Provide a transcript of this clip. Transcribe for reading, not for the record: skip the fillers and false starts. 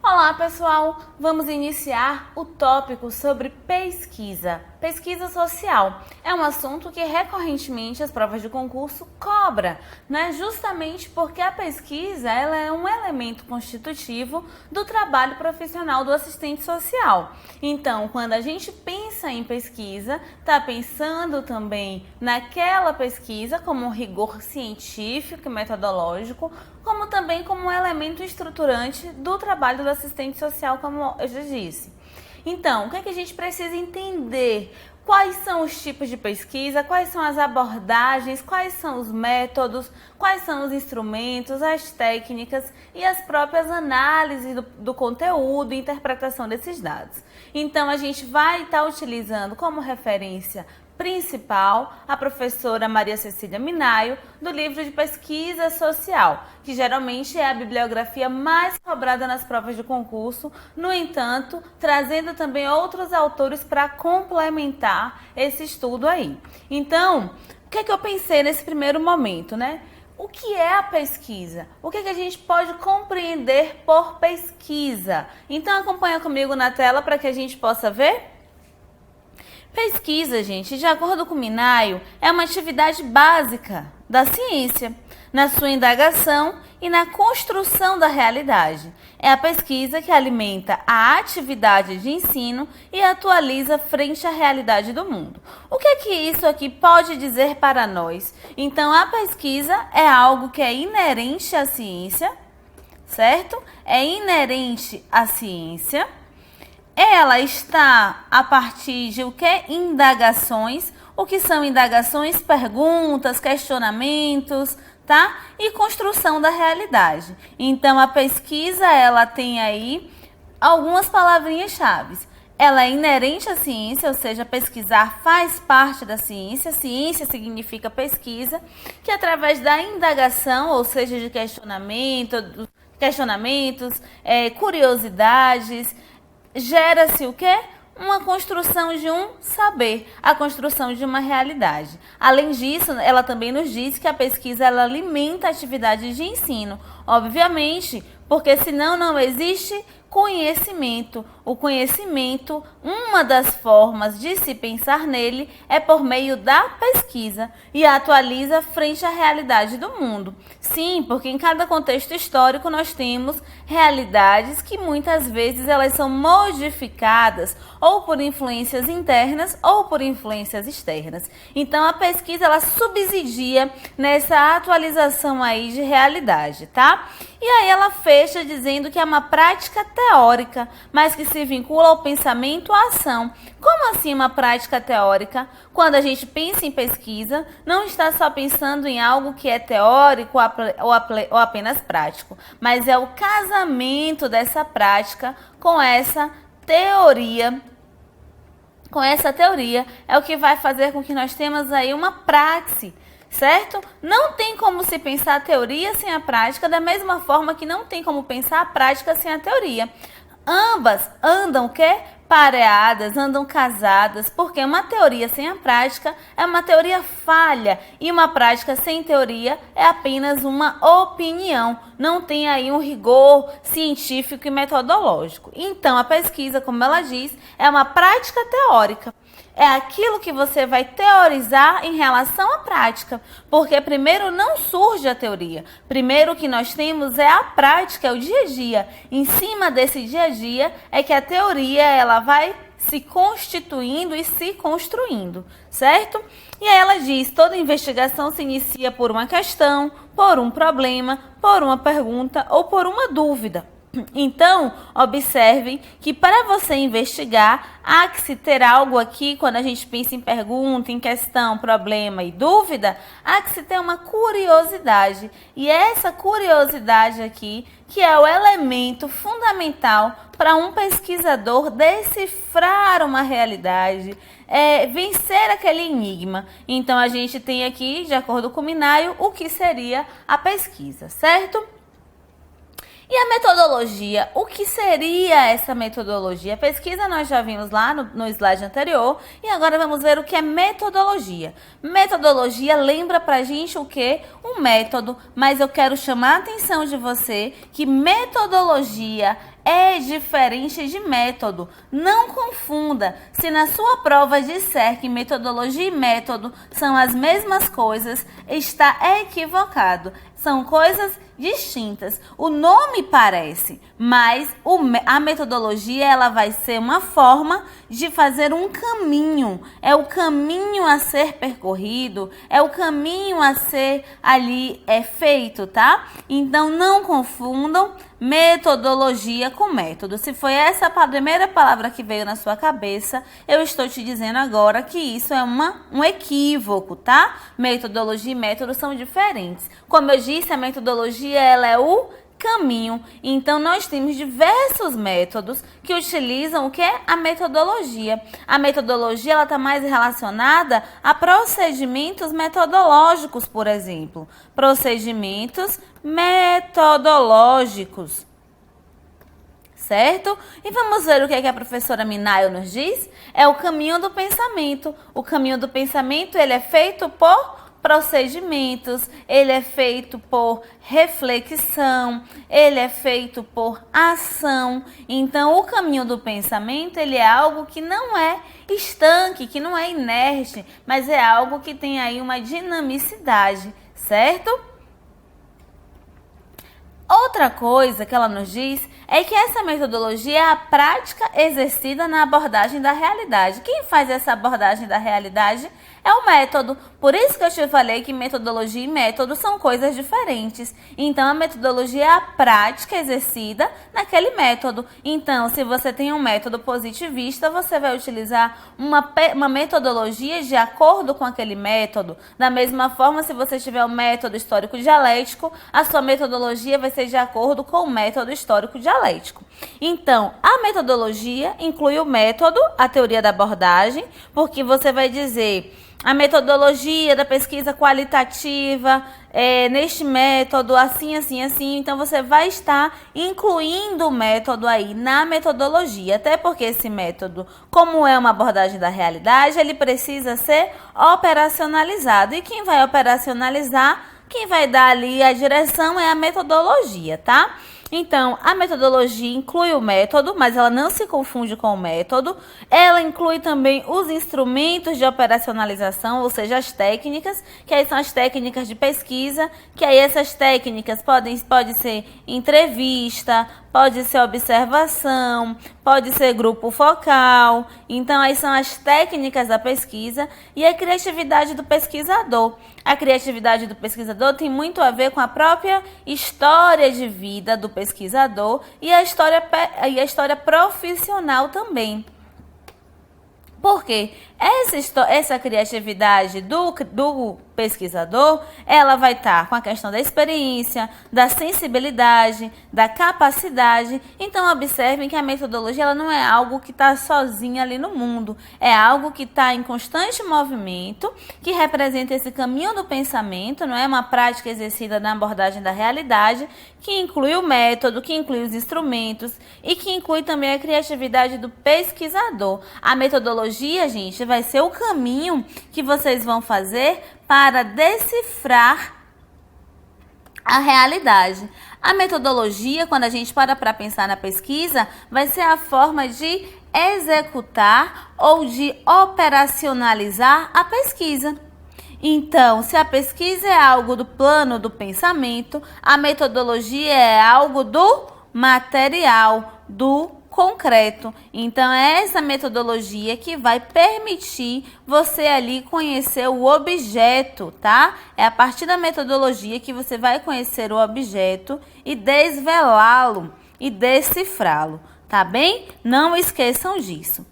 Olá pessoal, vamos iniciar o tópico sobre pesquisa. Pesquisa social é um assunto que recorrentemente as provas de concurso cobra, né? Justamente porque a pesquisa ela é um elemento constitutivo do trabalho profissional do assistente social. Então, quando a gente pensa em pesquisa, está pensando também naquela pesquisa como um rigor científico e metodológico, como também como um elemento estruturante do trabalho do assistente social, como eu já disse. Então, o que é que a gente precisa entender? Quais são os tipos de pesquisa, quais são as abordagens, quais são os métodos, quais são os instrumentos, as técnicas e as próprias análises do conteúdo e interpretação desses dados. Então, a gente vai estar utilizando como referência principal a professora Maria Cecília Minaio, do livro de pesquisa social, que geralmente é a bibliografia mais cobrada nas provas de concurso, no entanto, trazendo também outros autores para complementar esse estudo aí. Então, o que é que eu pensei nesse primeiro momento, né? O que é a pesquisa? O que é que a gente pode compreender por pesquisa? Então, acompanha comigo na tela para que a gente possa ver. Pesquisa, gente, de acordo com o Minaio, é uma atividade básica da ciência, na sua indagação e na construção da realidade. É a pesquisa que alimenta a atividade de ensino e atualiza frente à realidade do mundo. O que é que isso aqui pode dizer para nós? Então, a pesquisa é algo que é inerente à ciência, certo? É inerente à ciência. Ela está a partir de o que? Indagações. O que são indagações? Perguntas, questionamentos, tá? E construção da realidade. Então, a pesquisa, ela tem aí algumas palavrinhas-chave. Ela é inerente à ciência, ou seja, pesquisar faz parte da ciência. Ciência significa pesquisa, que através da indagação, ou seja, de questionamentos, curiosidades, gera-se o quê? Uma construção de um saber, a construção de uma realidade. Além disso, ela também nos diz que a pesquisa ela alimenta a atividade de ensino. Obviamente, porque senão não existe conhecimento. O conhecimento, uma das formas de se pensar nele é por meio da pesquisa e a atualiza frente à realidade do mundo. Sim, porque em cada contexto histórico nós temos realidades que muitas vezes elas são modificadas ou por influências internas ou por influências externas. Então a pesquisa ela subsidia nessa atualização aí de realidade, tá? E aí ela fecha dizendo que é uma prática teórica, mas que se vincula ao pensamento à ação. Como assim uma prática teórica? Quando a gente pensa em pesquisa, não está só pensando em algo que é teórico ou apenas prático, mas é o casamento dessa prática com essa teoria. Com essa teoria é o que vai fazer com que nós tenhamos aí uma praxis, certo? Não tem como se pensar a teoria sem a prática, da mesma forma que não tem como pensar a prática sem a teoria. Ambas andam o quê? Pareadas, andam casadas, porque uma teoria sem a prática é uma teoria falha e uma prática sem teoria é apenas uma opinião, não tem aí um rigor científico e metodológico. Então, a pesquisa, como ela diz, é uma prática teórica. É aquilo que você vai teorizar em relação à prática, porque primeiro não surge a teoria. Primeiro o que nós temos é a prática, é o dia a dia. Em cima desse dia a dia é que a teoria ela vai se constituindo e se construindo, certo? E aí ela diz, toda investigação se inicia por uma questão, por um problema, por uma pergunta ou por uma dúvida. Então, observem que para você investigar, há que se ter algo aqui, quando a gente pensa em pergunta, em questão, problema e dúvida, há que se ter uma curiosidade. E essa curiosidade aqui, que é o elemento fundamental para um pesquisador decifrar uma realidade, vencer aquele enigma. Então, a gente tem aqui, de acordo com o Minaio, o que seria a pesquisa, certo? E a metodologia? O que seria essa metodologia? A pesquisa nós já vimos lá no slide anterior e agora vamos ver o que é metodologia. Metodologia lembra pra gente o quê? Um método, mas eu quero chamar a atenção de você que metodologia é diferente de método. Não confunda. Se na sua prova disser que metodologia e método são as mesmas coisas, está equivocado. São coisas distintas. O nome parece, mas a metodologia ela vai ser uma forma de fazer um caminho. É o caminho a ser percorrido, é o caminho a ser ali feito, tá? Então não confundam metodologia com método. Se foi essa a primeira palavra que veio na sua cabeça, eu estou te dizendo agora que isso é um equívoco, tá? Metodologia e método são diferentes. Como eu disse, a metodologia ela é o caminho. Então, nós temos diversos métodos que utilizam o que é a metodologia. A metodologia ela está mais relacionada a procedimentos metodológicos, por exemplo. Procedimentos metodológicos. Certo? E vamos ver o que é que a professora Minayo nos diz? É o caminho do pensamento. O caminho do pensamento ele é feito por procedimentos, ele é feito por reflexão, ele é feito por ação. Então, o caminho do pensamento, ele é algo que não é estanque, que não é inerte, mas é algo que tem aí uma dinamicidade, certo? Outra coisa que ela nos diz é que essa metodologia é a prática exercida na abordagem da realidade. Quem faz essa abordagem da realidade é o método. Por isso que eu te falei que metodologia e método são coisas diferentes. Então, a metodologia é a prática exercida naquele método. Então, se você tem um método positivista, você vai utilizar uma metodologia de acordo com aquele método. Da mesma forma, se você tiver um método histórico dialético, a sua metodologia vai ser de acordo com o método histórico dialético. Então, a metodologia inclui o método, a teoria da abordagem, porque você vai dizer a metodologia da pesquisa qualitativa, neste método, assim. Então, você vai estar incluindo o método aí na metodologia. Até porque esse método, como é uma abordagem da realidade, ele precisa ser operacionalizado. E quem vai operacionalizar, quem vai dar ali a direção é a metodologia, tá? Então, a metodologia inclui o método, mas ela não se confunde com o método. Ela inclui também os instrumentos de operacionalização, ou seja, as técnicas, que aí são as técnicas de pesquisa, que aí essas técnicas pode ser entrevista, pode ser observação, pode ser grupo focal. Então, aí são as técnicas da pesquisa e a criatividade do pesquisador. A criatividade do pesquisador tem muito a ver com a própria história de vida do pesquisador e a história profissional também. Por quê? Essa criatividade do pesquisador, ela vai estar com a questão da experiência, da sensibilidade, da capacidade. Então, observem que a metodologia ela não é algo que está sozinha ali no mundo. É algo que está em constante movimento, que representa esse caminho do pensamento, não é uma prática exercida na abordagem da realidade, que inclui o método, que inclui os instrumentos e que inclui também a criatividade do pesquisador. A metodologia, gente, vai ser o caminho que vocês vão fazer para decifrar a realidade. A metodologia, quando a gente para pensar na pesquisa, vai ser a forma de executar ou de operacionalizar a pesquisa. Então, se a pesquisa é algo do plano do pensamento, a metodologia é algo do material, do concreto. Então, é essa metodologia que vai permitir você ali conhecer o objeto, tá? É a partir da metodologia que você vai conhecer o objeto e desvelá-lo e decifrá-lo, tá bem? Não esqueçam disso.